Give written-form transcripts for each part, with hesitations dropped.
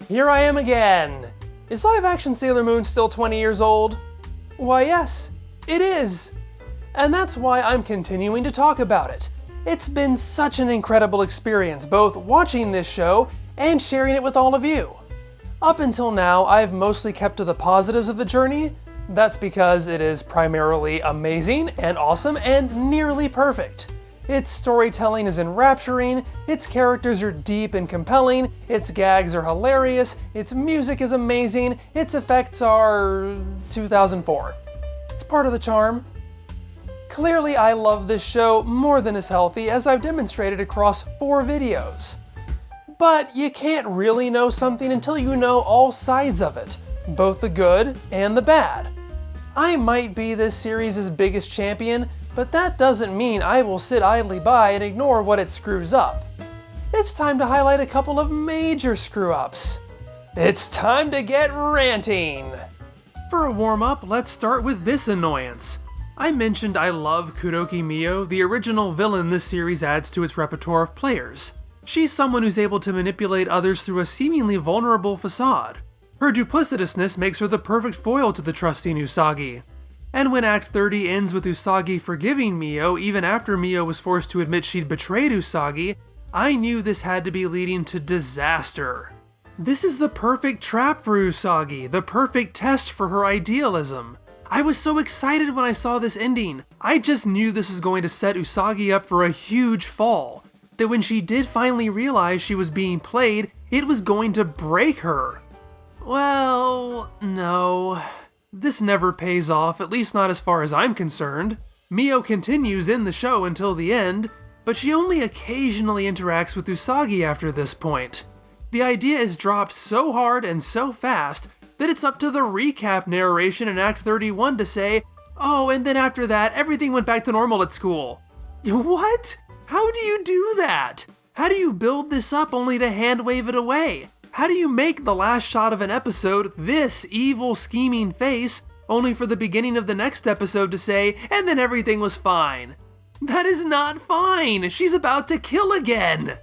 Here I am again! Is live-action Sailor Moon still 20 years old? Why yes, it is! And that's why I'm continuing to talk about it. It's been such an incredible experience, both watching this show and sharing it with all of you. Up until now, I've mostly kept to the positives of the journey. That's because it is primarily amazing and awesome and nearly perfect. Its storytelling is enrapturing, its characters are deep and compelling, its gags are hilarious, its music is amazing, its effects are 2004. It's part of the charm. Clearly, I love this show more than is healthy, as I've demonstrated across 4 videos. But you can't really know something until you know all sides of it, both the good and the bad. I might be this series' biggest champion, but that doesn't mean I will sit idly by and ignore what it screws up. It's time to highlight a couple of major screw-ups. It's time to get ranting! For a warm-up, let's start with this annoyance. I mentioned I love Kuroki Mio, the original villain this series adds to its repertoire of players. She's someone who's able to manipulate others through a seemingly vulnerable facade. Her duplicitousness makes her the perfect foil to the trusting Usagi. And when Act 30 ends with Usagi forgiving Mio even after Mio was forced to admit she'd betrayed Usagi, I knew this had to be leading to disaster. This is the perfect trap for Usagi, the perfect test for her idealism. I was so excited when I saw this ending. I just knew this was going to set Usagi up for a huge fall. That when she did finally realize she was being played, it was going to break her. Well, no. This never pays off, at least not as far as I'm concerned. Mio continues in the show until the end, but she only occasionally interacts with Usagi after this point. The idea is dropped so hard and so fast that it's up to the recap narration in Act 31 to say, "Oh, and then after that, everything went back to normal at school." What? How do you do that? How do you build this up only to hand-wave it away? How do you make the last shot of an episode this evil, scheming face, only for the beginning of the next episode to say, "and then everything was fine"? That is not fine! She's about to kill again!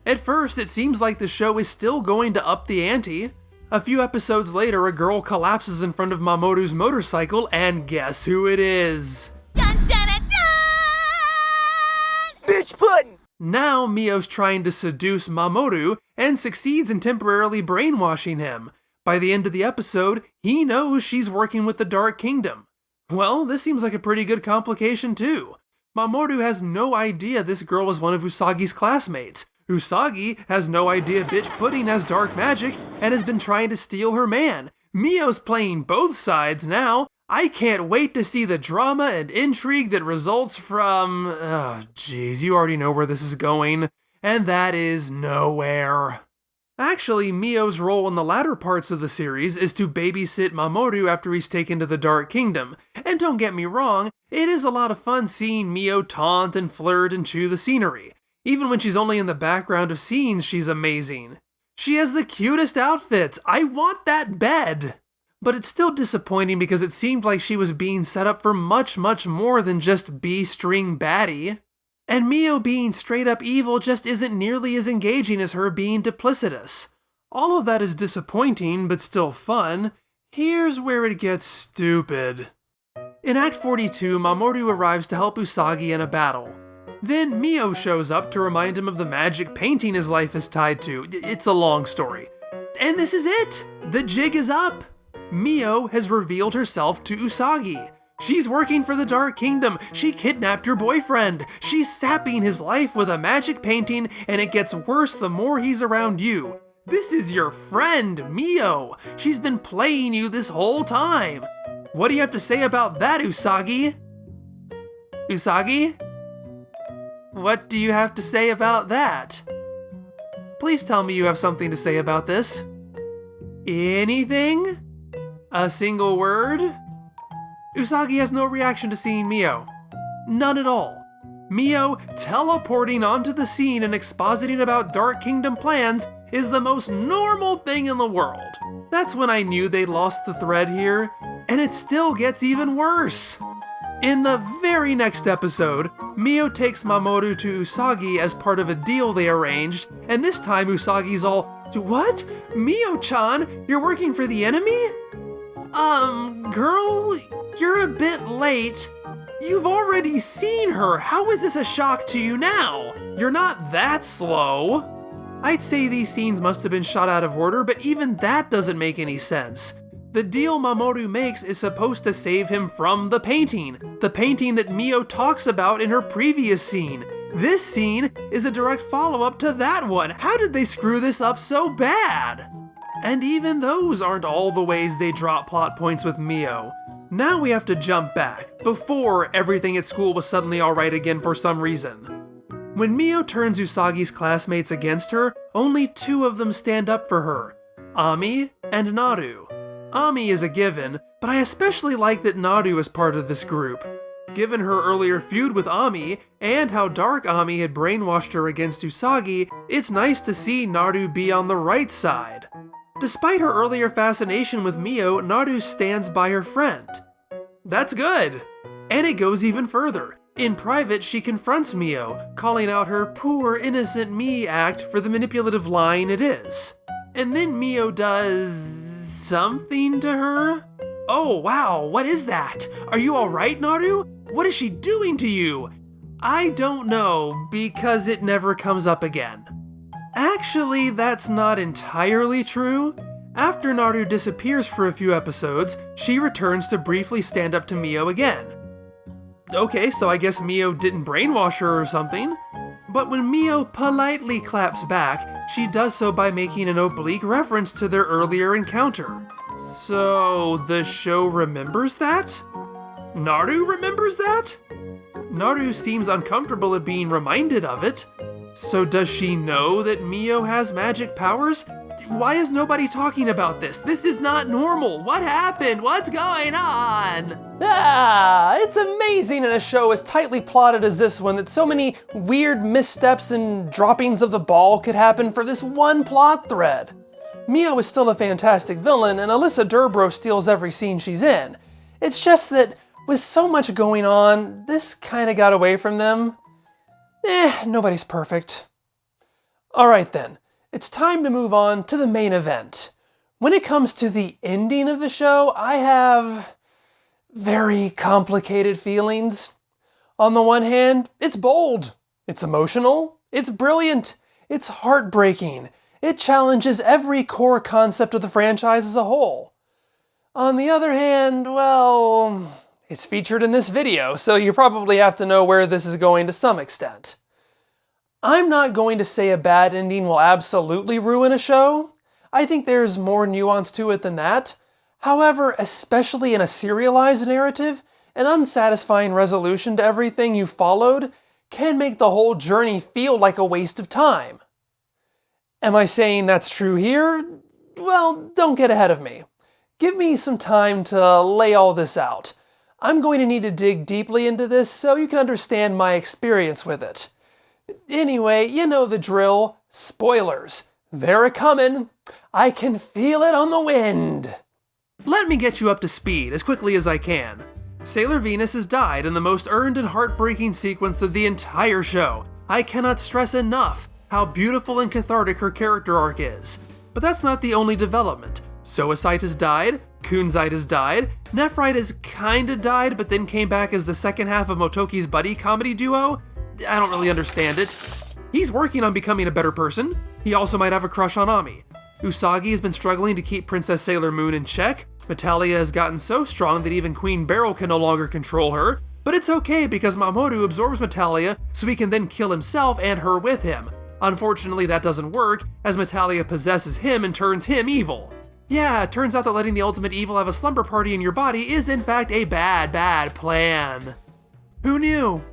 At first, it seems like the show is still going to up the ante. A few episodes later, a girl collapses in front of Mamoru's motorcycle, and guess who it is? Dun, dun, dun, dun! Bitch pudding! Now Mio's trying to seduce Mamoru and succeeds in temporarily brainwashing him. By the end of the episode, he knows she's working with the Dark Kingdom. Well, this seems like a pretty good complication too. Mamoru has no idea this girl is one of Usagi's classmates. Usagi has no idea Bitch Pudding has dark magic and has been trying to steal her man. Mio's playing both sides now. I can't wait to see the drama and intrigue that results from... oh, jeez, you already know where this is going. And that is nowhere. Actually, Mio's role in the latter parts of the series is to babysit Mamoru after he's taken to the Dark Kingdom. And don't get me wrong, it is a lot of fun seeing Mio taunt and flirt and chew the scenery. Even when she's only in the background of scenes, she's amazing. She has the cutest outfits. I want that bed. But it's still disappointing because it seemed like she was being set up for much, much more than just B-string baddie. And Mio being straight up evil just isn't nearly as engaging as her being duplicitous. All of that is disappointing, but still fun. Here's where it gets stupid. In Act 42, Mamoru arrives to help Usagi in a battle. Then Mio shows up to remind him of the magic painting his life is tied to. It's a long story. And this is it! The jig is up! Mio has revealed herself to Usagi. She's working for the Dark Kingdom. She kidnapped your boyfriend. She's sapping his life with a magic painting, and it gets worse the more he's around you. This is your friend, Mio. She's been playing you this whole time. What do you have to say about that, Usagi? Usagi? What do you have to say about that? Please tell me you have something to say about this. Anything? A single word? Usagi has no reaction to seeing Mio. None at all. Mio teleporting onto the scene and expositing about Dark Kingdom plans is the most normal thing in the world. That's when I knew they lost the thread here, and it still gets even worse. In the very next episode, Mio takes Mamoru to Usagi as part of a deal they arranged, and this time Usagi's all What? Mio-chan, you're working for the enemy? Girl, you're a bit late. You've already seen her. How is this a shock to you now? You're not that slow. I'd say these scenes must have been shot out of order, but even that doesn't make any sense. The deal Mamoru makes is supposed to save him from the painting that Mio talks about in her previous scene. This scene is a direct follow-up to that one. How did they screw this up so bad? And even those aren't all the ways they drop plot points with Mio. Now we have to jump back, before everything at school was suddenly alright again for some reason. When Mio turns Usagi's classmates against her, only 2 of them stand up for her, Ami and Naru. Ami is a given, but I especially like that Naru is part of this group. Given her earlier feud with Ami, and how dark Ami had brainwashed her against Usagi, it's nice to see Naru be on the right side. Despite her earlier fascination with Mio, Naru stands by her friend. That's good! And it goes even further. In private, she confronts Mio, calling out her poor innocent me act for the manipulative lying it is. And then Mio does something to her? Oh wow, what is that? Are you alright, Naru? What is she doing to you? I don't know, because it never comes up again. Actually, that's not entirely true. After Naru disappears for a few episodes, she returns to briefly stand up to Mio again. Okay, so I guess Mio didn't brainwash her or something. But when Mio politely claps back, she does so by making an oblique reference to their earlier encounter. So, the show remembers that? Naru remembers that? Naru seems uncomfortable at being reminded of it. So does she know that Mio has magic powers? Why is nobody talking about this? This is not normal. What happened? What's going on? It's amazing in a show as tightly plotted as this one that so many weird missteps and droppings of the ball could happen for this one plot thread. Mio is still a fantastic villain, and Alyssa Durbro steals every scene she's in. It's just that, with so much going on, this kinda got away from them. Nobody's perfect. Alright then, it's time to move on to the main event. When it comes to the ending of the show, I have very complicated feelings. On the one hand, it's bold, it's emotional, it's brilliant, it's heartbreaking. It challenges every core concept of the franchise as a whole. On the other hand, well, it's featured in this video, so you probably have to know where this is going to some extent. I'm not going to say a bad ending will absolutely ruin a show. I think there's more nuance to it than that. However, especially in a serialized narrative, an unsatisfying resolution to everything you followed can make the whole journey feel like a waste of time. Am I saying that's true here? Well, don't get ahead of me. Give me some time to lay all this out. I'm going to need to dig deeply into this so you can understand my experience with it. Anyway, you know the drill. Spoilers. They're a-comin'. I can feel it on the wind. Let me get you up to speed as quickly as I can. Sailor Venus has died in the most earned and heartbreaking sequence of the entire show. I cannot stress enough how beautiful and cathartic her character arc is. But that's not the only development. Zoisite has died, Kunzite has died, Nephrite has kinda died but then came back as the second half of Motoki's buddy comedy duo. I don't really understand it. He's working on becoming a better person. He also might have a crush on Ami. Usagi has been struggling to keep Princess Sailor Moon in check. Metalia has gotten so strong that even Queen Beryl can no longer control her. But it's okay because Mamoru absorbs Metalia so he can then kill himself and her with him. Unfortunately, that doesn't work, as Metalia possesses him and turns him evil. Yeah, it turns out that letting the ultimate evil have a slumber party in your body is in fact a bad plan. Who knew?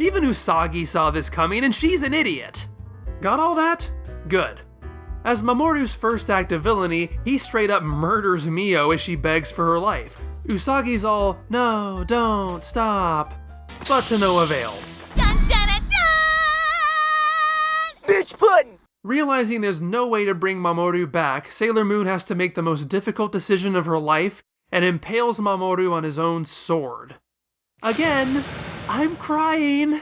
Even Usagi saw this coming, and she's an idiot. Got all that? Good. As Mamoru's first act of villainy, he straight up murders Mio as she begs for her life. Usagi's all, no, don't, stop, but to no avail. Dun, dun, dun, dun! Bitch pudding! Realizing there's no way to bring Mamoru back, Sailor Moon has to make the most difficult decision of her life and impales Mamoru on his own sword. Again, I'm crying.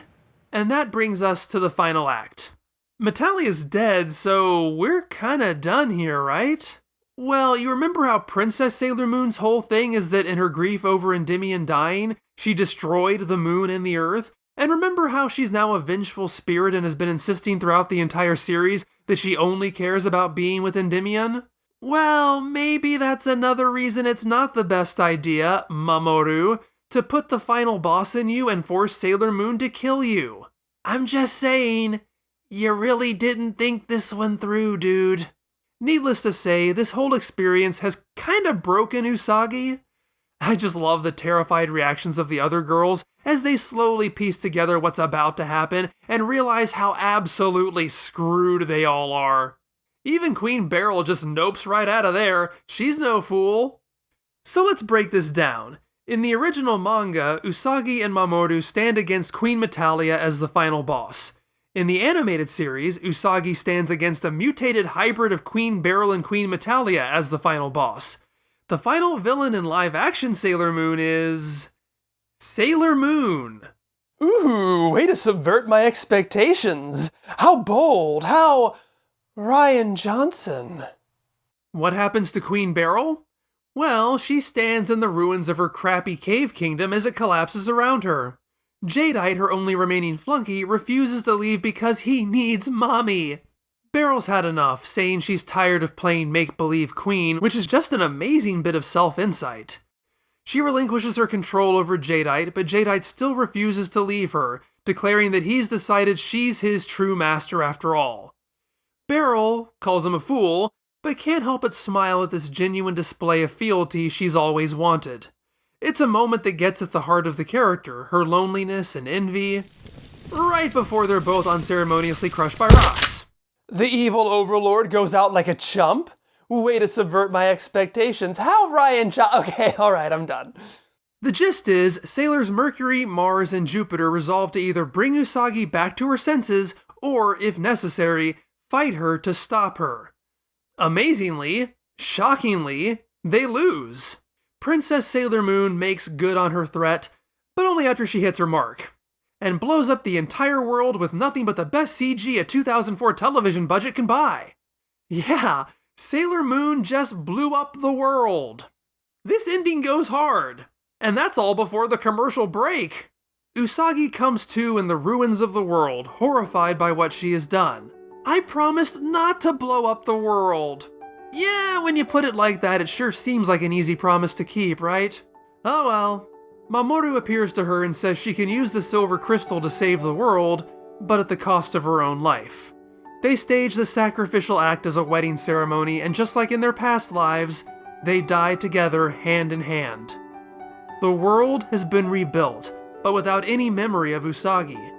And that brings us to the final act. Metalia's dead, so we're kinda done here, right? Well, you remember how Princess Sailor Moon's whole thing is that in her grief over Endymion dying, she destroyed the moon and the earth? And remember how she's now a vengeful spirit and has been insisting throughout the entire series that she only cares about being with Endymion? Well, maybe that's another reason it's not the best idea, Mamoru, to put the final boss in you and force Sailor Moon to kill you. I'm just saying, you really didn't think this one through, dude. Needless to say, this whole experience has kinda broken Usagi. I just love the terrified reactions of the other girls as they slowly piece together what's about to happen and realize how absolutely screwed they all are. Even Queen Beryl just nopes right out of there. She's no fool. So let's break this down. In the original manga, Usagi and Mamoru stand against Queen Metalia as the final boss. In the animated series, Usagi stands against a mutated hybrid of Queen Beryl and Queen Metalia as the final boss. The final villain in live-action Sailor Moon is... Sailor Moon! Ooh, way to subvert my expectations! How bold! How... Ryan Johnson. What happens to Queen Beryl? Well, she stands in the ruins of her crappy cave kingdom as it collapses around her. Jadeite, her only remaining flunky, refuses to leave because he needs mommy. Beryl's had enough, saying she's tired of playing make-believe queen, which is just an amazing bit of self-insight. She relinquishes her control over Jadeite, but Jadeite still refuses to leave her, declaring that he's decided she's his true master after all. Beryl calls him a fool, but can't help but smile at this genuine display of fealty she's always wanted. It's a moment that gets at the heart of the character, her loneliness and envy, right before they're both unceremoniously crushed by rocks. The evil overlord goes out like a chump? Way to subvert my expectations. How Okay, alright, I'm done. The gist is, sailors Mercury, Mars, and Jupiter resolve to either bring Usagi back to her senses, or, if necessary, fight her to stop her. Amazingly, shockingly, they lose. Princess Sailor Moon makes good on her threat, but only after she hits her mark, and blows up the entire world with nothing but the best CG a 2004 television budget can buy. Yeah, Sailor Moon just blew up the world. This ending goes hard, and that's all before the commercial break. Usagi comes to in the ruins of the world, horrified by what she has done. I promised not to blow up the world. Yeah, when you put it like that, it sure seems like an easy promise to keep, right? Oh well. Mamoru appears to her and says she can use the silver crystal to save the world, but at the cost of her own life. They stage the sacrificial act as a wedding ceremony, and just like in their past lives, they die together hand in hand. The world has been rebuilt, but without any memory of Usagi.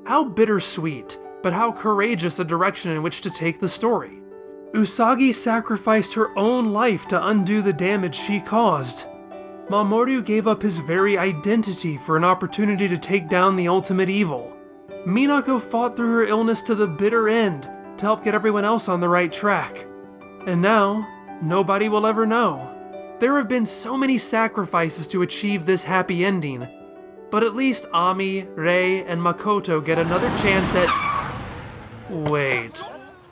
How bittersweet, but how courageous a direction in which to take the story. Usagi sacrificed her own life to undo the damage she caused. Mamoru gave up his very identity for an opportunity to take down the ultimate evil. Minako fought through her illness to the bitter end to help get everyone else on the right track. And now, nobody will ever know. There have been so many sacrifices to achieve this happy ending, but at least Ami, Rei, and Makoto get another chance at... Wait,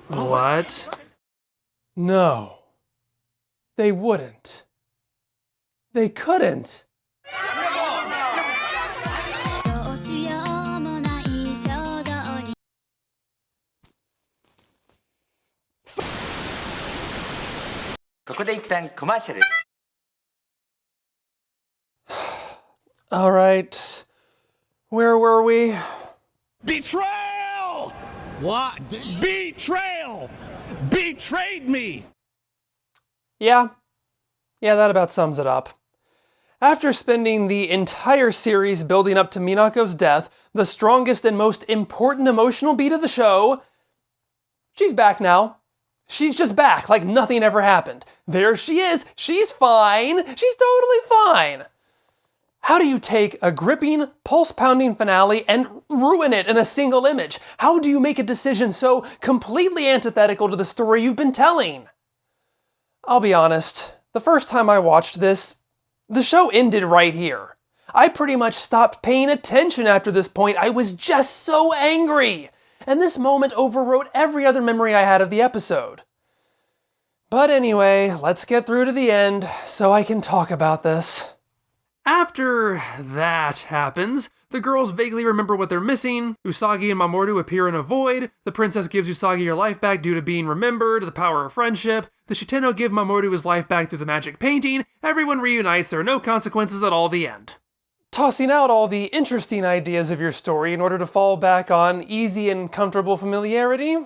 what? No. They wouldn't. They couldn't. All right. Where were we? Betrayal! What? Betrayal! Betrayed me! Yeah, that about sums it up. After spending the entire series building up to Minako's death, the strongest and most important emotional beat of the show, she's back now. She's just back, like nothing ever happened. There she is. She's fine. She's totally fine. How do you take a gripping, pulse-pounding finale and ruin it in a single image? How do you make a decision so completely antithetical to the story you've been telling? I'll be honest, the first time I watched this, the show ended right here. I pretty much stopped paying attention after this point. I was just so angry. and this moment overwrote every other memory I had of the episode. But anyway, let's get through to the end so I can talk about this. After that happens, the girls vaguely remember what they're missing. Usagi and Mamoru appear in a void. The princess gives Usagi her life back due to being remembered, the power of friendship. The Shiteno give Mamoru his life back through the magic painting. Everyone reunites, there are no consequences at all, the end. Tossing out all the interesting ideas of your story in order to fall back on easy and comfortable familiarity?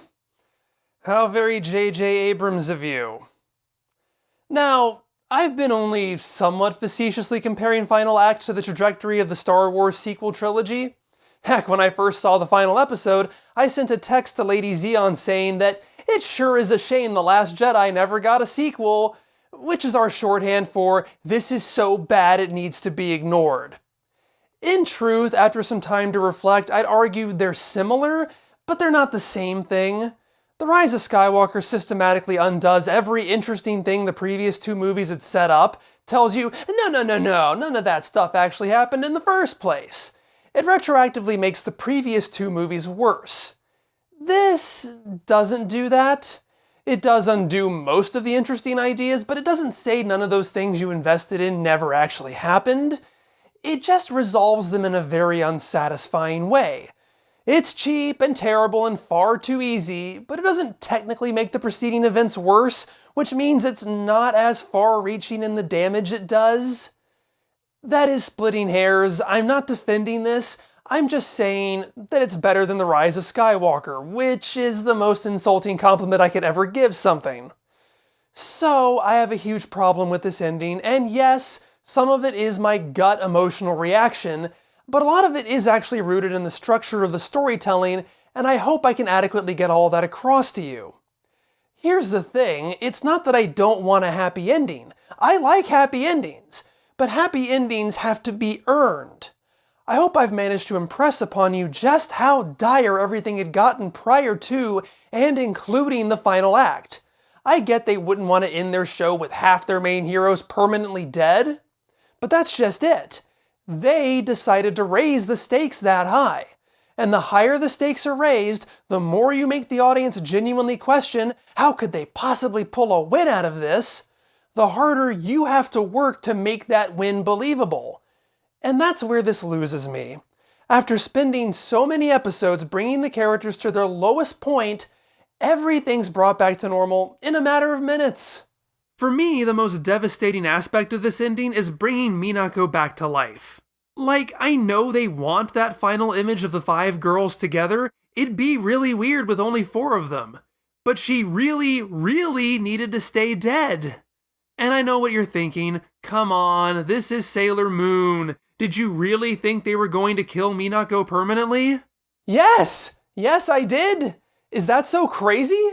How very J.J. Abrams of you. Now, I've been only somewhat facetiously comparing Final Act to the trajectory of the Star Wars sequel trilogy. Heck, when I first saw the final episode, I sent a text to Lady Xeon saying that it sure is a shame The Last Jedi never got a sequel, which is our shorthand for this is so bad it needs to be ignored. In truth, after some time to reflect, I'd argue they're similar, but they're not the same thing. The Rise of Skywalker systematically undoes every interesting thing the previous two movies had set up, tells you, no, none of that stuff actually happened in the first place. It retroactively makes the previous two movies worse. This doesn't do that. It does undo most of the interesting ideas, but it doesn't say none of those things you invested in never actually happened. It just resolves them in a very unsatisfying way. It's cheap and terrible and far too easy, but it doesn't technically make the preceding events worse, which means it's not as far-reaching in the damage it does. That is splitting hairs. I'm not defending this. I'm just saying that it's better than The Rise of Skywalker, which is the most insulting compliment I could ever give something. So, I have a huge problem with this ending, and yes, some of it is my gut emotional reaction, but a lot of it is actually rooted in the structure of the storytelling, and I hope I can adequately get all that across to you. Here's the thing, it's not that I don't want a happy ending. I like happy endings, but happy endings have to be earned. I hope I've managed to impress upon you just how dire everything had gotten prior to and including the final act. I get they wouldn't want to end their show with half their main heroes permanently dead, but that's just it. They decided to raise the stakes that high. And the higher the stakes are raised, the more you make the audience genuinely question, how could they possibly pull a win out of this? The harder you have to work to make that win believable. And that's where this loses me. After spending so many episodes bringing the characters to their lowest point, everything's brought back to normal in a matter of minutes. For me, the most devastating aspect of this ending is bringing Minako back to life. Like, I know they want that final image of the 5 girls together. It'd be really weird with only 4 of them. But she really needed to stay dead. And I know what you're thinking. Come on, this is Sailor Moon. Did you really think they were going to kill Minako permanently? Yes, I did. Is that so crazy?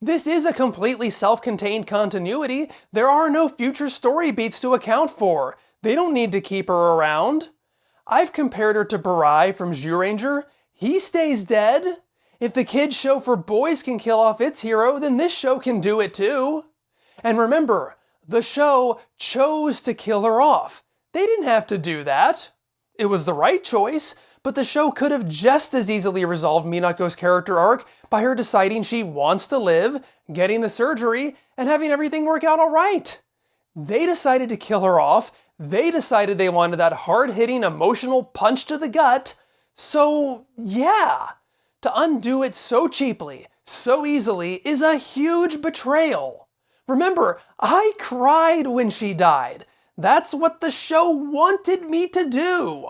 This is a completely self-contained continuity. There are no future story beats to account for. They don't need to keep her around. I've compared her to Barai from Zyuranger. He stays dead. If the kids' show for boys can kill off its hero, then this show can do it too. And remember, the show chose to kill her off. They didn't have to do that. It was the right choice, but the show could have just as easily resolved Minako's character arc by her deciding she wants to live, getting the surgery, and having everything work out all right. They decided to kill her off. They decided they wanted that hard-hitting emotional punch to the gut. So, yeah, to undo it so cheaply, so easily, is a huge betrayal. Remember, I cried when she died. That's what the show wanted me to do.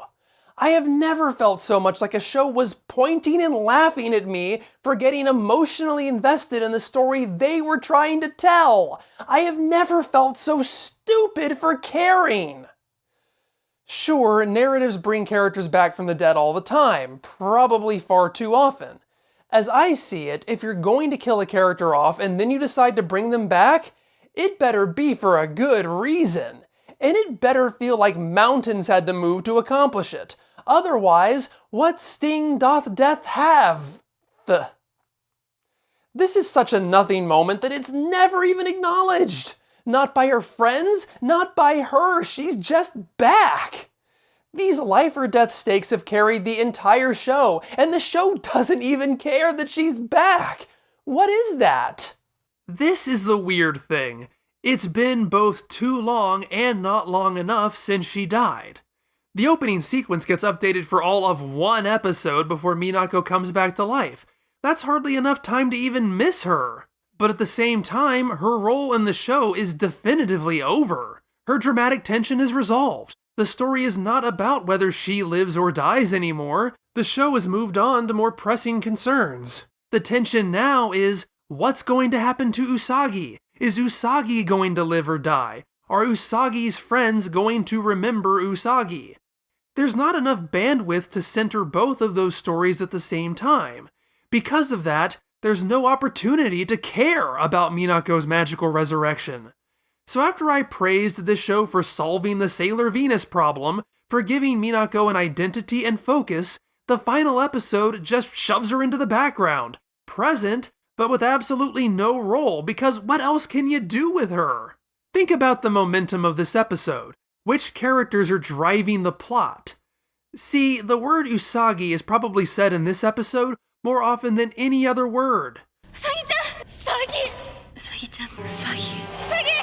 I have never felt so much like a show was pointing and laughing at me for getting emotionally invested in the story they were trying to tell. I have never felt so stupid for caring. Sure, narratives bring characters back from the dead all the time, probably far too often. As I see it, if you're going to kill a character off and then you decide to bring them back, it better be for a good reason. And it better feel like mountains had to move to accomplish it. Otherwise, what sting doth death have? This is such a nothing moment that it's never even acknowledged. Not by her friends, not by her, she's just back. These life or death stakes have carried the entire show, and the show doesn't even care that she's back. What is that? This is the weird thing. It's been both too long and not long enough since she died. The opening sequence gets updated for all of one episode before Minako comes back to life. That's hardly enough time to even miss her. But at the same time, her role in the show is definitively over. Her dramatic tension is resolved. The story is not about whether she lives or dies anymore. The show has moved on to more pressing concerns. The tension now is, what's going to happen to Usagi? Is Usagi going to live or die? Are Usagi's friends going to remember Usagi? There's not enough bandwidth to center both of those stories at the same time. Because of that, there's no opportunity to care about Minako's magical resurrection. So after I praised this show for solving the Sailor Venus problem, for giving Minako an identity and focus, the final episode just shoves her into the background, present, but with absolutely no role, because what else can you do with her? Think about the momentum of this episode. Which characters are driving the plot? See, the word Usagi is probably said in this episode more often than any other word. Usagi-chan! Usagi! Usagi-chan! Usagi! Usagi!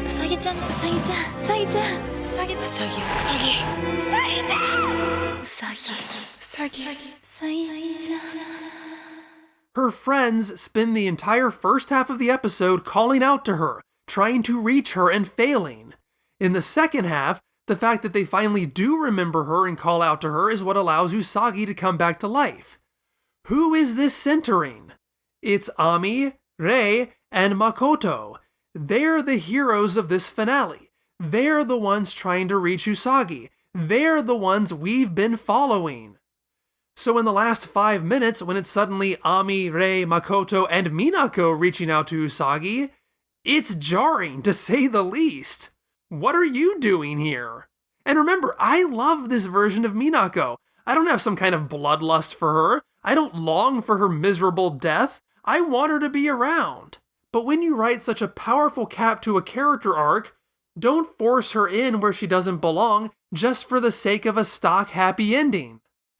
Usagi-chan! Usagi-chan! Usagi-chan! Usagi! Usagi! Usagi! Usagi-chan! Usagi! Usagi! Usagi-chan! Her friends spend the entire first half of the episode calling out to her, trying to reach her and failing. In the second half, the fact that they finally do remember her and call out to her is what allows Usagi to come back to life. Who is this centering? It's Ami, Rei, and Makoto. They're the heroes of this finale. They're the ones trying to reach Usagi. They're the ones we've been following. So in the last 5 minutes, when it's suddenly Ami, Rei, Makoto, and Minako reaching out to Usagi, it's jarring, to say the least. What are you doing here? And remember, I love this version of Minako. I don't have some kind of bloodlust for her. I don't long for her miserable death. I want her to be around. But when you write such a powerful cap to a character arc, don't force her in where she doesn't belong just for the sake of a stock happy ending.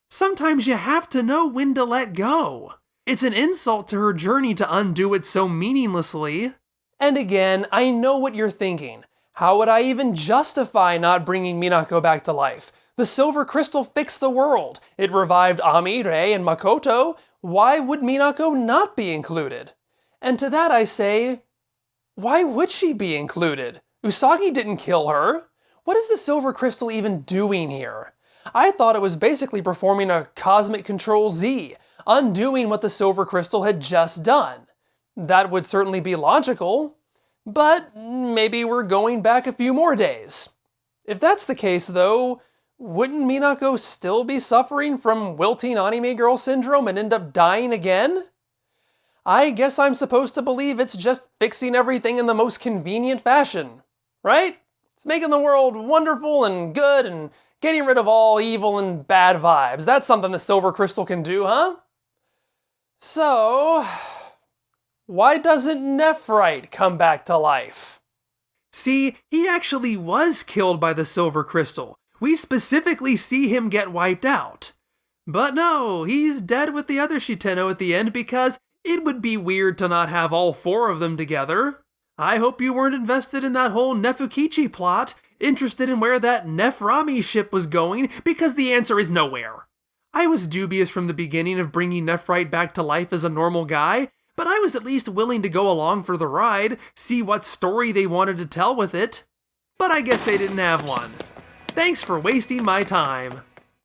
Sometimes you have to know when to let go. It's an insult to her journey to undo it so meaninglessly. And again, I know what you're thinking. How would I even justify not bringing Minako back to life? The Silver Crystal fixed the world. It revived Ami, Rei, and Makoto. Why would Minako not be included? And to that I say, why would she be included? Usagi didn't kill her. What is the Silver Crystal even doing here? I thought it was basically performing a cosmic Control Z, undoing what the Silver Crystal had just done. That would certainly be logical, but maybe we're going back a few more days. If that's the case though, wouldn't Minako still be suffering from wilting anime girl syndrome and end up dying again? I guess I'm supposed to believe it's just fixing everything in the most convenient fashion, right? It's making the world wonderful and good and getting rid of all evil and bad vibes. That's something the Silver Crystal can do, huh? So, why doesn't Nephrite come back to life? See, he actually was killed by the Silver Crystal. We specifically see him get wiped out. But no, he's dead with the other Shiteno at the end because it would be weird to not have all 4 of them together. I hope you weren't invested in that whole Nefukichi plot, interested in where that Nephrami ship was going, because the answer is nowhere. I was dubious from the beginning of bringing Nephrite back to life as a normal guy, but I was at least willing to go along for the ride, see what story they wanted to tell with it. But I guess they didn't have one. Thanks for wasting my time.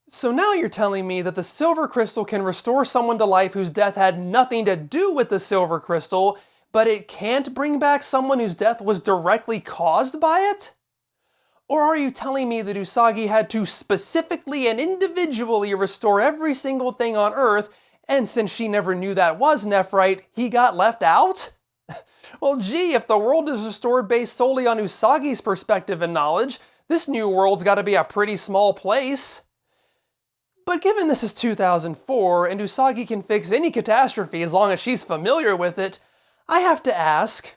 So now you're telling me that the Silver Crystal can restore someone to life whose death had nothing to do with the Silver Crystal, but it can't bring back someone whose death was directly caused by it? Or are you telling me that Usagi had to specifically and individually restore every single thing on Earth, and since she never knew that was Nephrite, he got left out? Well gee, if the world is restored based solely on Usagi's perspective and knowledge, this new world's gotta be a pretty small place. But given this is 2004, and Usagi can fix any catastrophe as long as she's familiar with it, I have to ask,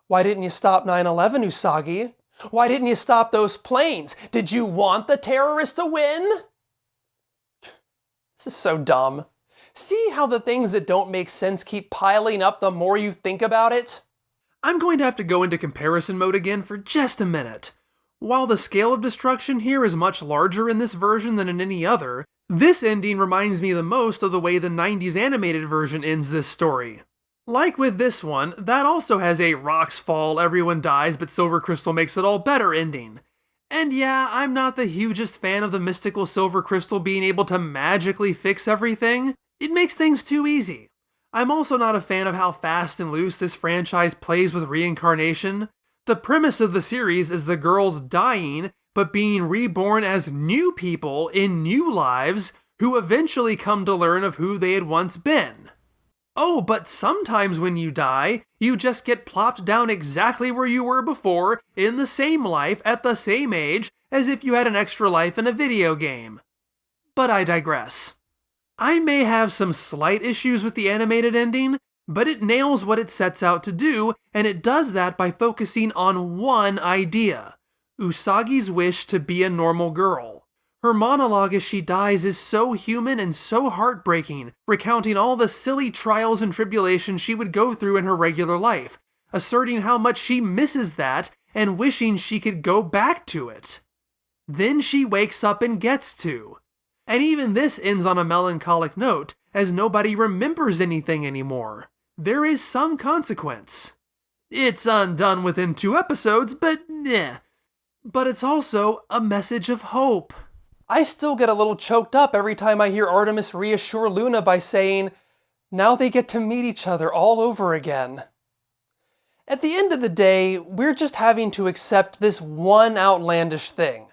why didn't you stop 9/11, Usagi? Why didn't you stop those planes? Did you want the terrorists to win? This is so dumb. See how the things that don't make sense keep piling up the more you think about it? I'm going to have to go into comparison mode again for just a minute. While the scale of destruction here is much larger in this version than in any other, this ending reminds me the most of the way the 90s animated version ends this story. Like with this one, that also has a rocks fall, everyone dies, but Silver Crystal makes it all better ending. And yeah, I'm not the hugest fan of the mystical Silver Crystal being able to magically fix everything. It makes things too easy. I'm also not a fan of how fast and loose this franchise plays with reincarnation. The premise of the series is the girls dying, but being reborn as new people in new lives who eventually come to learn of who they had once been. Oh, but sometimes when you die, you just get plopped down exactly where you were before, in the same life, at the same age, as if you had an extra life in a video game. But I digress. I may have some slight issues with the animated ending, but it nails what it sets out to do, and it does that by focusing on one idea: Usagi's wish to be a normal girl. Her monologue as she dies is so human and so heartbreaking, recounting all the silly trials and tribulations she would go through in her regular life, asserting how much she misses that and wishing she could go back to it. Then she wakes up and gets to. And even this ends on a melancholic note, as nobody remembers anything anymore. There is some consequence. It's undone within 2 episodes, but eh. But it's also a message of hope. I still get a little choked up every time I hear Artemis reassure Luna by saying, now they get to meet each other all over again. At the end of the day, we're just having to accept this one outlandish thing.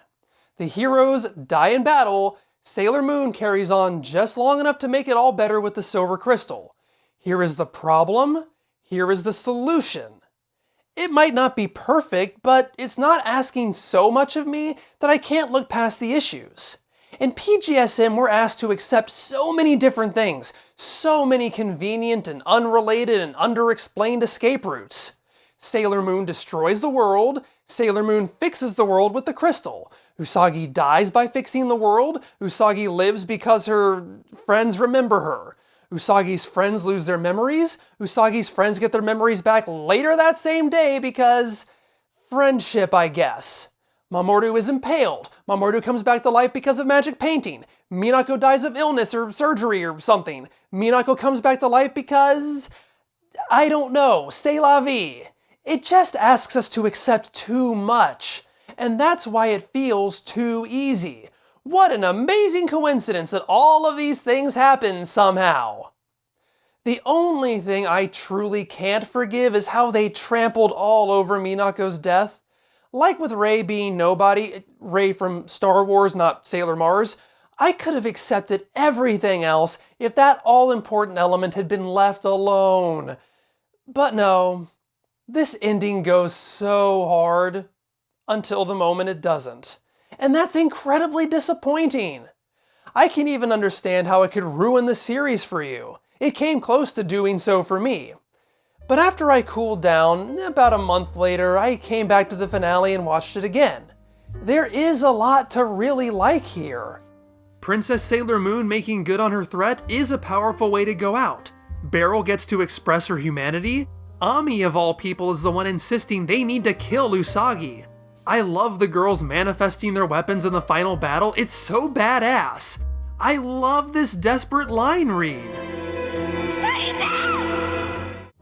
The heroes die in battle. Sailor Moon carries on just long enough to make it all better with the Silver Crystal. Here is the problem, here is the solution. It might not be perfect, but it's not asking so much of me that I can't look past the issues. In PGSM, we're asked to accept so many different things, so many convenient and unrelated and underexplained escape routes. Sailor Moon destroys the world, Sailor Moon fixes the world with the crystal. Usagi dies by fixing the world, Usagi lives because her friends remember her. Usagi's friends lose their memories, Usagi's friends get their memories back later that same day because friendship, I guess. Mamoru is impaled. Mamoru comes back to life because of magic painting. Minako dies of illness or surgery or something. Minako comes back to life because, I don't know, c'est la vie. It just asks us to accept too much, and that's why it feels too easy. What an amazing coincidence that all of these things happen somehow. The only thing I truly can't forgive is how they trampled all over Minako's death. Like with Rey being nobody, Rey from Star Wars, not Sailor Mars, I could have accepted everything else if that all-important element had been left alone. But no, this ending goes so hard until the moment it doesn't. And that's incredibly disappointing. I can even understand how it could ruin the series for you. It came close to doing so for me. But after I cooled down, about a month later, I came back to the finale and watched it again. There is a lot to really like here. Princess Sailor Moon making good on her threat is a powerful way to go out. Beryl gets to express her humanity. Ami, of all people, is the one insisting they need to kill Usagi. I love the girls manifesting their weapons in the final battle. It's so badass. I love this desperate line read.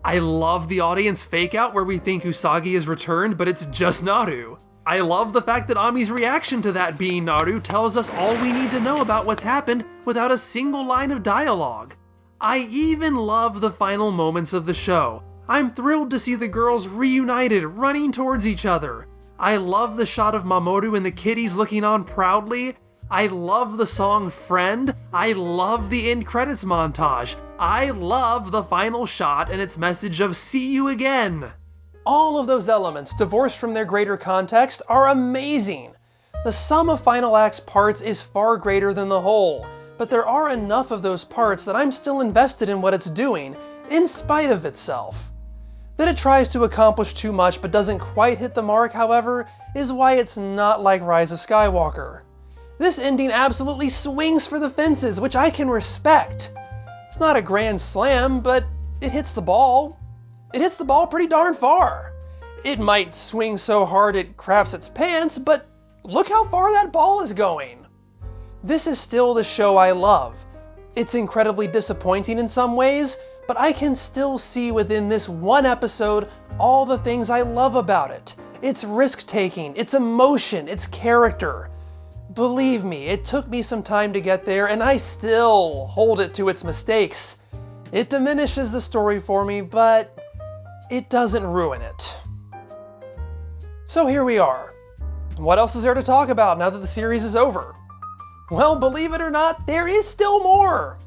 I love the audience fake out where we think Usagi is returned, but it's just Naru. I love the fact that Ami's reaction to that being Naru tells us all we need to know about what's happened without a single line of dialogue. I even love the final moments of the show. I'm thrilled to see the girls reunited, running towards each other. I love the shot of Mamoru and the kitties looking on proudly. I love the song Friend. I love the end credits montage. I love the final shot and its message of see you again. All of those elements, divorced from their greater context, are amazing. The sum of Final Act's parts is far greater than the whole, but there are enough of those parts that I'm still invested in what it's doing, in spite of itself. That it tries to accomplish too much but doesn't quite hit the mark, however, is why it's not like Rise of Skywalker. This ending absolutely swings for the fences, which I can respect. It's not a grand slam, but it hits the ball. It hits the ball pretty darn far. It might swing so hard it craps its pants, but look how far that ball is going. This is still the show I love. It's incredibly disappointing in some ways, but I can still see within this one episode all the things I love about it. Its risk-taking, its emotion, its character. Believe me, it took me some time to get there, and I still hold it to its mistakes. It diminishes the story for me, but it doesn't ruin it. So here we are. What else is there to talk about now that the series is over? Well, believe it or not, there is still more!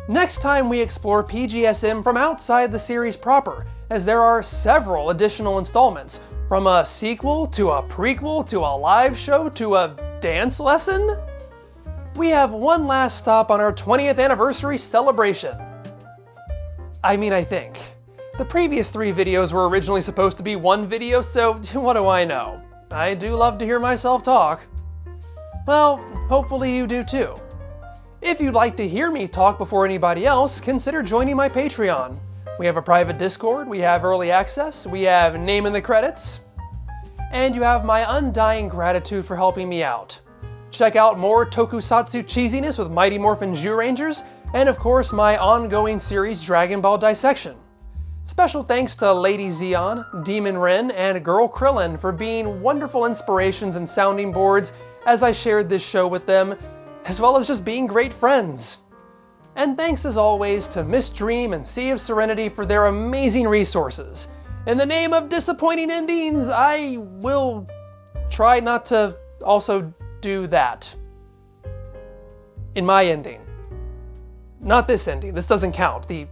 Next time we explore PGSM from outside the series proper, as there are several additional installments, from a sequel to a prequel to a live show to a dance lesson? We have one last stop on our 20th anniversary celebration. I think. The previous 3 videos were originally supposed to be one video, so what do I know? I do love to hear myself talk. Well, hopefully you do too. If you'd like to hear me talk before anybody else, consider joining my Patreon. We have a private Discord, we have early access, we have name in the credits, and you have my undying gratitude for helping me out. Check out more tokusatsu cheesiness with Mighty Morphin Zyurangers, and of course my ongoing series Dragon Ball Dissection. Special thanks to Lady Zeon, Demon Ren, and Girl Krillin for being wonderful inspirations and sounding boards as I shared this show with them, as well as just being great friends. And thanks as always to Miss Dream and Sea of Serenity for their amazing resources. In the name of disappointing endings, I will try not to also do that. In my ending. Not this ending, this doesn't count, the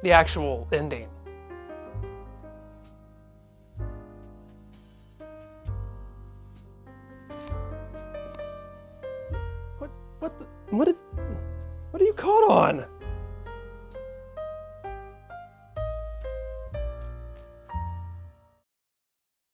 actual ending. What are you caught on?